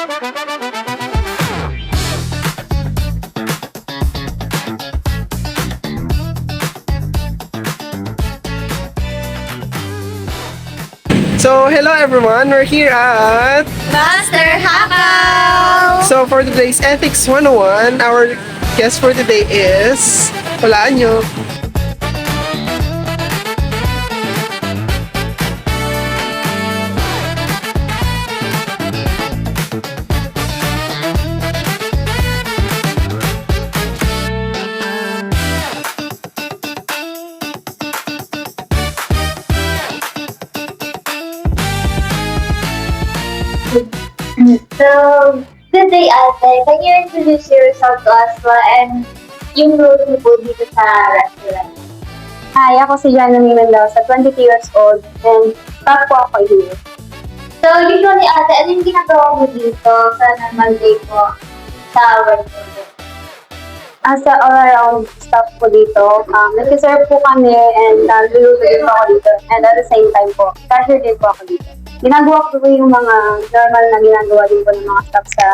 So, hello everyone! We're here at... Master Hakaw! So, for today's Ethics 101, our guest for today is... Walaan nyo. So, good day, Ate. Can you introduce yourself to us and yung role mo po dito sa restaurant? Hi, ako si Jana Mendoza, 22 years old, and staff po ako here. So, usually, Ate, ano yung ginagawa mo dito sa normal day po sa work mo? As a all-around staff po dito, nag-serve po kami and luluto din po ako dito. And at the same time po, cashier din po ako dito. Ginagawa ko po yung mga normal na ginagawa din po ng mga staff sa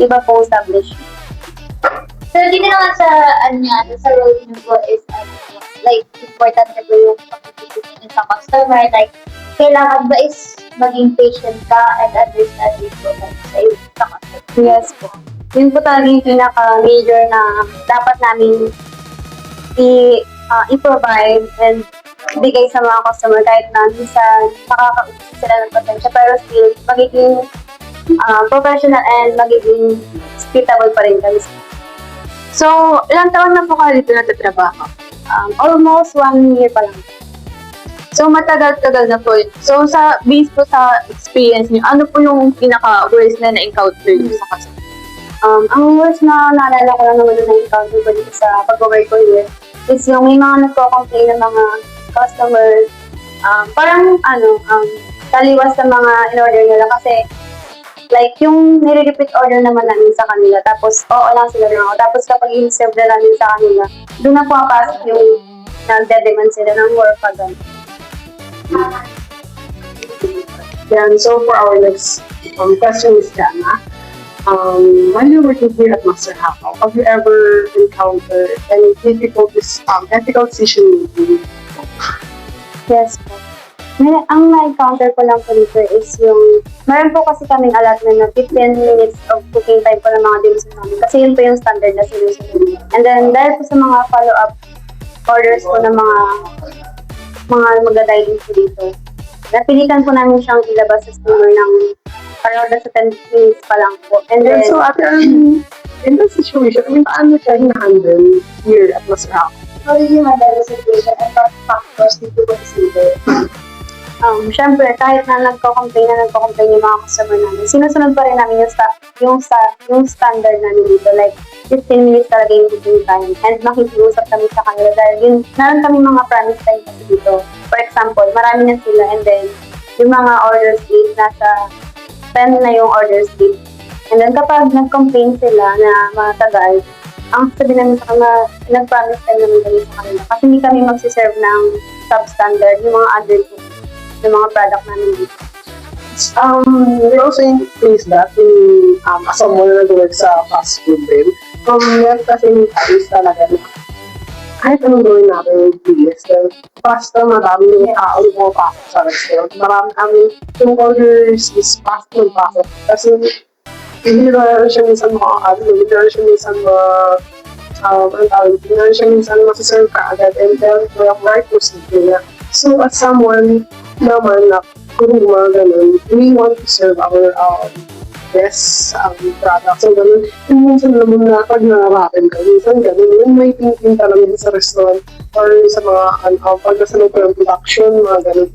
iba pong establishment. So, dito naman sa, sa role niyo po is, like, important na po yung pag-ibig sa customer. Like, kailangan ba is maging patient ka and understanding po sa iyo sa customer? Yes po. Yun po talaga yung pinaka-major na dapat namin i-provide and bigay sa mga customer kahit na minsan nakakausap sila ng pasensya pero still magiging professional and magiging hospitable pa rin kami. So, ilang taon na po kayo dito nagtatrabaho? Almost 1 year pa lang. So, matagal-tagal na po. So, based po sa experience niyo, ano po yung pinaka-worst na na-encounter niyo sa customer? Ang worst na naalala ko lang naman na na-encounter ko dito sa pag-work ko here is yung may mga nagko-complain ng mga customers, parang taliwas sa mga in-order nila kasi like yung nire-repeat order naman namin sa kanila tapos oo lang sila lang ako. Tapos kapag i-serve na namin sa kanila, doon na pumapasok yung nagde-demand sila ng work pa ganun. Then, so for our next question is Jana. When you're working here at Master Hakaw, have you ever encountered any difficulties, ethical decision making? Yes po. Ang na-encounter ko lang po dito is yung, meron po kasi kaming allotment na 15 minutes of cooking time po ng mga dimsum namin kasi yun po yung standard na sinusunod. And then dahil po sa mga follow-up orders po ng mga mag-dining po dito, napilitan po namin siyang ilabas sa steamer ng around sa 10 minutes pa lang po. And then, So, in that situation, paano siya hina-handle here at Master Hakaw? How do you handle the situation and what factors did you consider? syempre, kahit na nagko-complain yung mga customer namin, sinusunod pa rin namin yung standard namin dito. Like, 15 minutes talaga yung booking time. And makikiusap kami sa kanila dahil yun, naroon kami mga promise time kasi dito. For example, marami na sila and then yung mga orders late, nasa 10 na yung orders late. And then kapag nag-complain sila na matagal, ang sabi namin sa kanila, nag-promise time namin kami sa kanila. Kasi hindi kami magsiserve ng substandard, yung mga undercooked, yung mga product namin dito. We also face that in as someone na nag-work sa fast food din. Meron kasi yung times talaga na kahit anong gawin natin yung bilis, basta marami yung tao yung pumapasok sa restaurant. Marami kami yung orders is fast yung pasok. Kasi hindi na siya minsan makakalo, hindi na siya minsan hindi na siya minsan masiserve ka agad and then may right procedure na. So as someone naman na kung mga ganun, we want to serve our best products. So ganun, yung minsan naman na pag nangarapin ka, minsan ganun, yung may thinking talaga sa restaurant or sa mga pagkasunod ko ng production, mga ganun.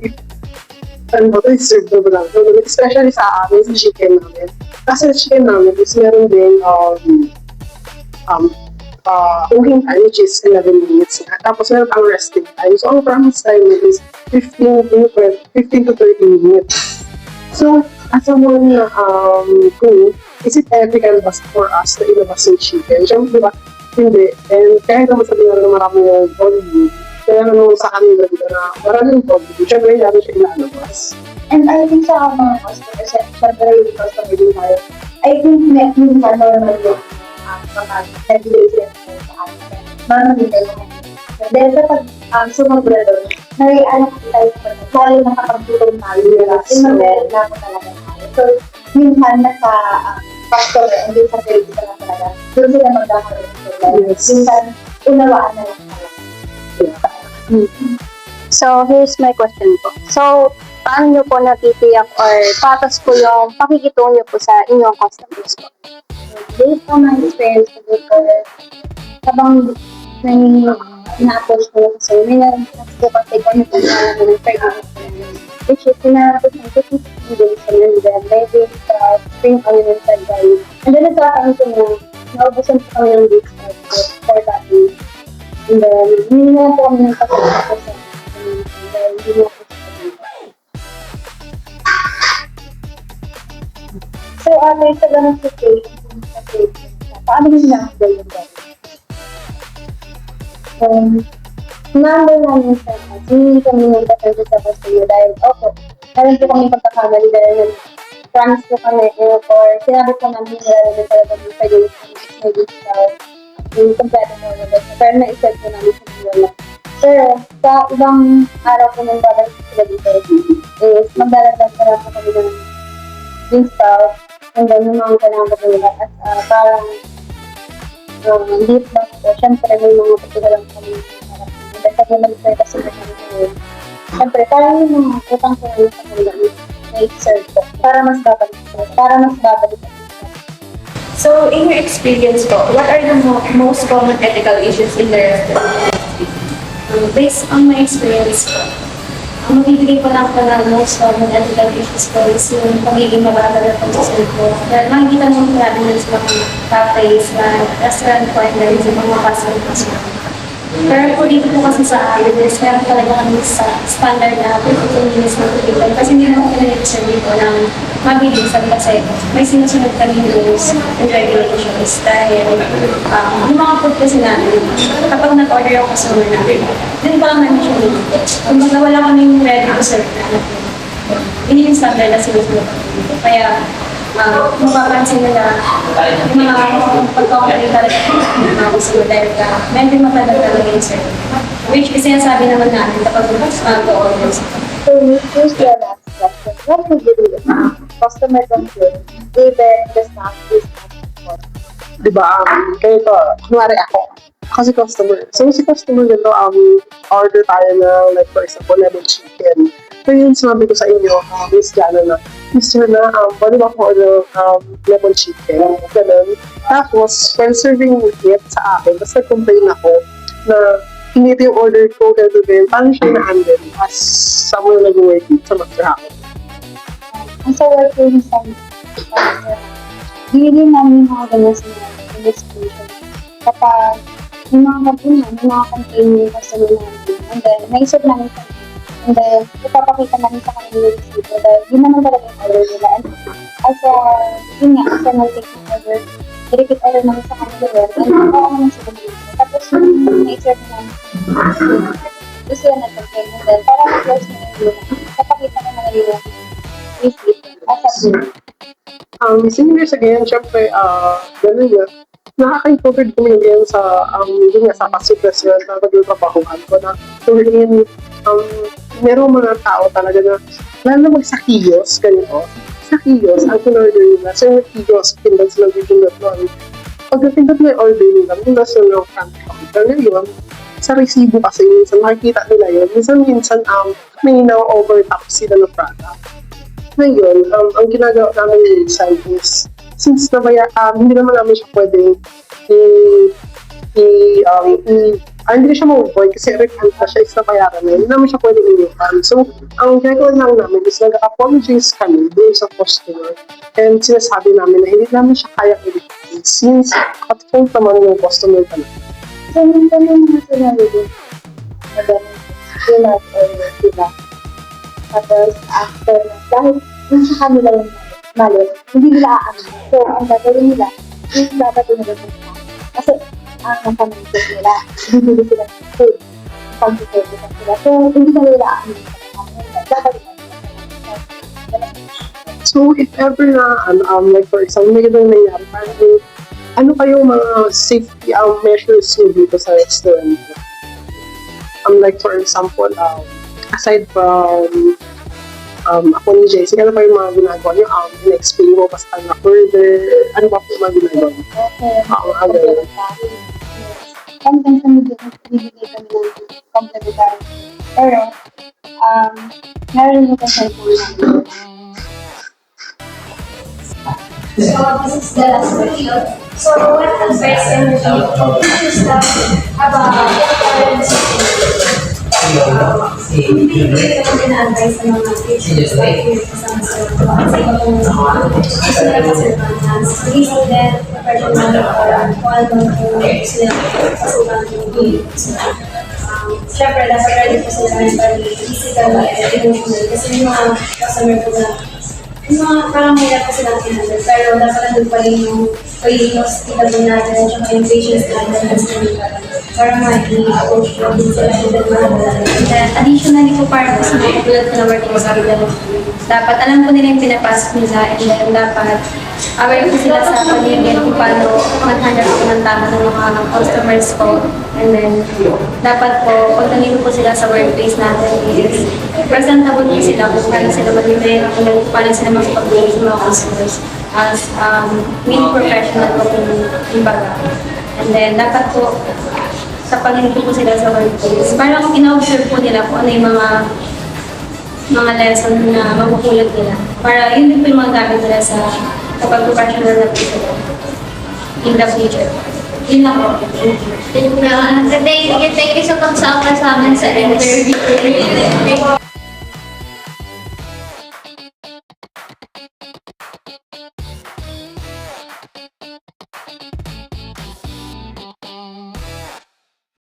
Ano ba ito, serve na ba lang? So, especially sa amin, sa chicken namin. Kasi sa chicken namin is meron din cooking time which is 11 minutes na. Tapos meron pang resting time. So, ang promise time is 15 to 30 minutes. So, as someone na cook, is it ethical ba for us na ilabas yung chicken? Siyempre, diba? Hindi. And kahit naman sabihin na marami yung volume, Kaya nung sa kanila dito na maraming problem, syempre lalo siya ilalabas. And I think sa mga customers, syempre yung customer din tayo, I think minsan normal yung kapag nag-relation tayo sa akin. Normal din tayo. Dahil sa pag sumabra doon, nariyan ko tayo sa pag-follow na kapag-tutong tayo. Meron na ako talaga tayo. So, minsan nasa customer and din sa service na talaga, doon sila magkakaroon ng problem. Yes. Minsan, unawaan na lang talaga. So, here's my question po. So, paano nyo po natitiyak or patas po yung pakikitungo nyo po sa inyong customers po? Based on my experience ko dito, habang may na-approach ko kasi may na-approach ko kasi kung ano kung ano ng per unit which is na-approach ko kasi 15 days and then maybe sa spring onion and red garlic. And then nagkakaroon ko na naubusan po kami ng weeks for that week. And then hindi na po kami ng pagkakaroon sa and then hindi na po sa So, may sa ganang situation, paano nyo na-handle yung gano'n? Number namin sa kasi hindi kami ng pasensya sa customer dahil, meron po kami pagkakamali dahil promise po kami or sinabi po namin na talaga yung pwede yung discount yung competitor na pero na-set po namin sa video. Pero sa ibang araw po nang babalik sila dito is magdalagan pa lang po kami ng discount and then yung mga kailangan po nila at parang deep back po. Siyempre may mga pagkagalang kami dahil pag nag-try kasi na kami ngayon. Siyempre parang yung mga utang po namin sa kanila may serve po para mas babalik po. So, in your experience po, what are the most common ethical issues in the restaurant? Based on my experience po, ang magbibigay ko lang po ng most common ethical issues po is yung pagiging mabagal at pag-serve po. Dahil makikita mo natin sa mga cafes, restaurant partners, sa mga customers po. Pero po dito po kasi sa akin, meron talaga kami sa standard na 15 minutes na pagkikitan. Kasi hindi naman pinag-serve dito ng mabilisan kasi may sinusunod kami rules and regulations. Dahil yung mga food kasi namin, kapag nag-order yung customer namin, din pa lang namin siya dito. Kung wala kami ready to serve namin, yun yung standard na sinusunod kami dito. Kaya, mapapansin nila yung mga pagkakamali talaga ng mga customer dahil medyo matagal talaga yung service. Which is sinasabi naman namin kapag mag-order sa So, here's the last question. What would you do if customer complaint even the staff is not Diba, kaya ito, kunwari ako, kasi customer. So, si customer nito, order tayo ng, like, for example, lemon chicken. So, yun, sinabi ko sa inyo, Miss Jana na, Mr. na, pwede ba ako order lemon chicken? Ganun. Tapos, when serving it sa akin, tapos nag-complain ako na hindi ito yung order ko, ganun. Paano siya na-handle as someone nag-work sa Master Hackett? Ang sa work ko yung sa binigyan namin yung mga ganyan sa mga investigation. Kapag yung mga complaint yung customer namin, and then, naisip namin sa and then, ipapakita namin sa kanila yung receipt dahil yun naman talaga yung order nila. And as a, yun nga, as a non-taking order, i-repeat order namin sa kanila yun, and baka naman sila dito. Tapos yung na-serve namin, doon sila nag-complain, and then, para ma-close na yung yun, ipapakita na nila yung receipt as a proof. Seniors again, syempre, gano'n yun. Nakaka-included kami again sa, yun nga, sa passive restaurant na nagtatrabahuhan ko na wherein, merong mga tao talaga na, lalo na mag sa kiosk, ganito. Sa kiosk, ang in-order nila, so yung kiosk, pindot sila pindot nun. Pag napindot na yung order nila, pindot sila ng front counter. Ngayon, sa resibo kasi, minsan makikita nila yun. Minsan, may na-overtop sila ng product. Ngayon, ang ginagawa namin minsan is, since hindi naman namin siya pwedeng hindi siya ma-avoid kasi refund na siya is nabayaran na, hindi namin siya pwedeng i-refund. So, ang ginagawa lang namin is nag-apologize kami doon sa customer and sinasabi namin na hindi namin siya kaya i-refund since at fault naman yung customer talaga. So, minsan yung mga sinabi din, na gano'n, sinat or sila. Tapos, after, dahil yung sa kanila yung mali, hindi nila aamin. So, ang gagawin nila, yung dapat yung nagagawin nila. Kasi, ang pamilya nila, bibili sila ng food. pag-service sila. So, hindi na nila So, if ever na, like for example, may ganun nangyari, parang ano kayong mga safety measures nyo dito sa restaurant? Like for example, aside from ako ni Jessie, ano pa yung mga ginagawa nyo? In-explain mo basta na further, ano ba po yung mga ginagawa nyo? Ganun. Sometimes bibigay kami ng complimentary. Pero, meron yung cellphone namin. So, this is the last question. So, what advice can you give to staff about parents? Hindi ko na-advise sa mga patients like yung kasama sa iba pong gusto nila kasi finance. Please with them, personal or kung ano kung sila pasukan yung syempre, dapat ready po sila mentally, physically, and emotionally. Kasi yung mga customer po na yung mga parang hirap kasi natin natin, pero dapat nandun pa rin yung pagiging hospital natin at saka yung patients natin kasi para ma-approach yung din sila yung dalawa. Additionally po para po sa mga tulad ko na working hospital, dapat alam po nila yung pinapasok nila and then dapat aware po sila sa paligid kung paano mag-handle po ng tama ng mga customers ko. And then, dapat po, pag nandito po sila sa workplace natin is presentable po sila kung paano sila mag-email, kung paano sila mag-pag-email sa mga customers as being professional po yung baga. And then, dapat po, sa pag-nandito po sila sa workplace, parang ina-observe po nila kung ano yung mga lesson na makukulat nila. Para yun din po yung mga gamit nila sa kapag professional na po sila in the future. Yun lang po. Thank you so much sa amin sa interview.